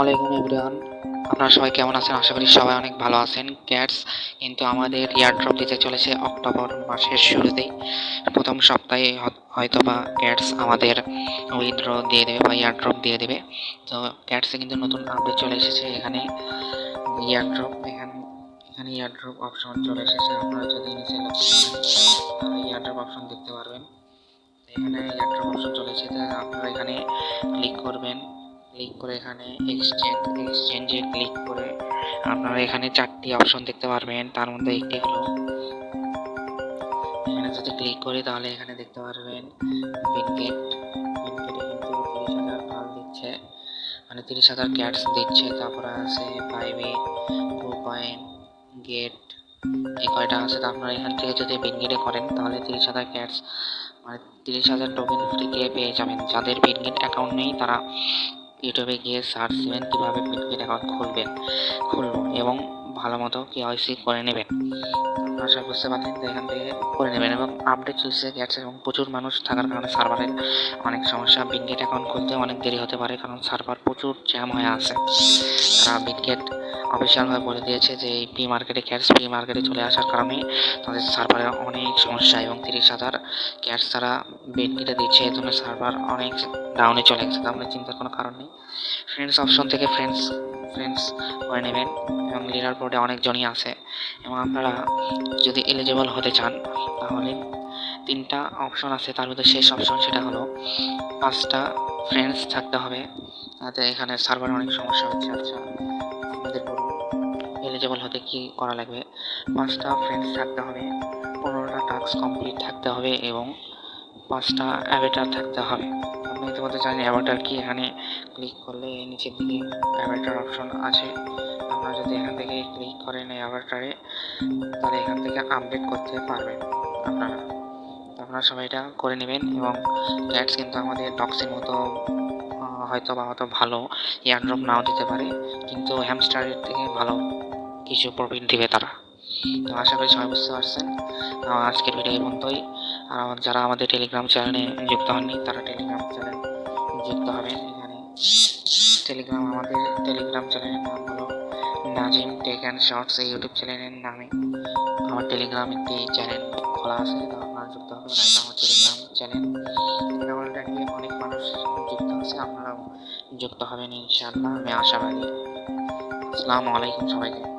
আলাইকুম এভরিওয়ান, আপনারা সবাই কেমন আছেন? আশা করি সবাই অনেক ভালো আছেন। ক্যাটস কিন্তু আমাদের এয়ারড্রপ দিতে চলেছে অক্টোবর মাসের শুরুতেই। প্রথম সপ্তাহে হয়তোবা ক্যাটস আমাদের উইথড্র দিয়ে দেবে বা এয়ারড্রপ দিয়ে দেবে। তো ক্যাটসে কিন্তু নতুন আপডেট চলে এসেছে। এখানে এয়ারড্রপ এখানে এয়ারড্রপ অপশন চলে এসেছে। আপনারা যদি নিচে লক্ষ্য করেন তাহলে এয়ারড্রপ অপশন দেখতে পারবেন। এখানে এয়ারড্রপ অপশন চলে এসেছে। আপনারা এখানে ক্লিক করবেন। ক্লিক করে এখানে এক্সচেঞ্জে ক্লিক করে আপনারা এখানে 4টি অপশন দেখতে পারবেন। তার মধ্যে একটি হলো, এখানে যদি ক্লিক করি তাহলে এখানে দেখতে পারবেন বিনগেট। বিনগেটে কিন্তু 30,000 পাল দিচ্ছে, মানে 30,000 ক্যাটস দিচ্ছে। তারপরে আছে বাইবিট, টু কয়েন, গেট, এই কয়টা আছে। তো আপনারা এখান থেকে যদি বিনগেটে করেন তাহলে 30,000 ক্যাটস মানে 30,000 টোকেন ফ্রিতে পেয়ে যাবেন। যাদের বিনগেট অ্যাকাউন্ট নেই তারা ইউটিউবে গিয়ে সার্চ দেবেন কীভাবে বিনগেট অ্যাকাউন্ট খুলবো এবং ভালো মতো কেওয়াইসি করে নেবেন। আপনারা সব বুঝতে পারলেন, তো এখান থেকে করে নেবেন। এবং আপডেট চলছে গেছে এবং প্রচুর মানুষ থাকার কারণে সার্ভারের অনেক সমস্যা। বিনগেট অ্যাকাউন্ট খুলতে অনেক দেরি হতে পারে, কারণ সার্ভার প্রচুর জ্যাম হয়ে আছে। তারা বিনগেট অফিসিয়ালভাবে বলে দিয়েছে যে এই প্রি মার্কেটে ক্যাটস প্রি মার্কেটে চলে আসার কারণে তাদের সার্ভারের অনেক সমস্যা এবং 30,000 ক্যাটস তারা বিনগেটে দিচ্ছে। এর জন্য সার্ভার অনেক ডাউনে চলে গেছে। তাহলে চিন্তার কোনো কারণ নেই। ফ্রেন্ডস অপশন থেকে ফ্রেন্ডস করে নেবেন এবং লিডার বোর্ডে অনেকজনই আছে। এবং আপনারা যদি এলিজিবল হতে চান তাহলে 3টা অপশন আছে, তার মধ্যে শেষ অপশন সেটা হলো 5টা ফ্রেন্ডস থাকতে হবে। তাতে এখানে সার্ভারে অনেক সমস্যা হচ্ছে। আচ্ছা, আপনাদের বলুন এলিজিবল হতে কি করা লাগবে। 5টা ফ্রেন্ডস থাকতে হবে, 15টা টাস্ক কমপ্লিট থাকতে হবে এবং 5টা অ্যাভাটার থাকতে হবে। আপনি ইতিমধ্যে জানেন অ্যাভাটার কি। এখানে ক্লিক করলে নিচের দিকে অ্যাভাটার অপশন আছে। আপনারা যদি এখান থেকে ক্লিক করেন এই অ্যাভাটারে তাহলে এখান থেকে আপডেট করতে পারবেন আপনারা সবাই এটা করে নেবেন। এবং ক্যাটস কিন্তু আমাদের ডক্সের মতো হয়তো বা অত ভালো এয়ারড্রপ নাও দিতে পারে, কিন্তু হ্যামস্টারের থেকে ভালো কিছু প্রফিট দিবে তারা। তো আশা করি সবাই বুঝতে পারছেন। আজকের ভিডিও এই পর্যন্তই। আর যারা আমাদের টেলিগ্রাম চ্যানেলে যুক্ত হননি তারা টেলিগ্রাম চ্যানেল যুক্ত হবেন। এখানে আমাদের টেলিগ্রাম চ্যানেলের নাম হলো নাজিম টেক অ্যান্ড শর্টস। এই ইউটিউব চ্যানেলের নামে আমার টেলিগ্রাম একটি চ্যানেল খোলা আছে, তো আপনারা যুক্ত হবেন। এটা আমার টেলিগ্রাম চ্যানেল। অলরেডি অনেক মানুষ যুক্ত আছে, আপনারাও যুক্ত হবেন ইনশাআল্লাহ, আমি আশাবাদী। আসসালামু আলাইকুম সবাইকে।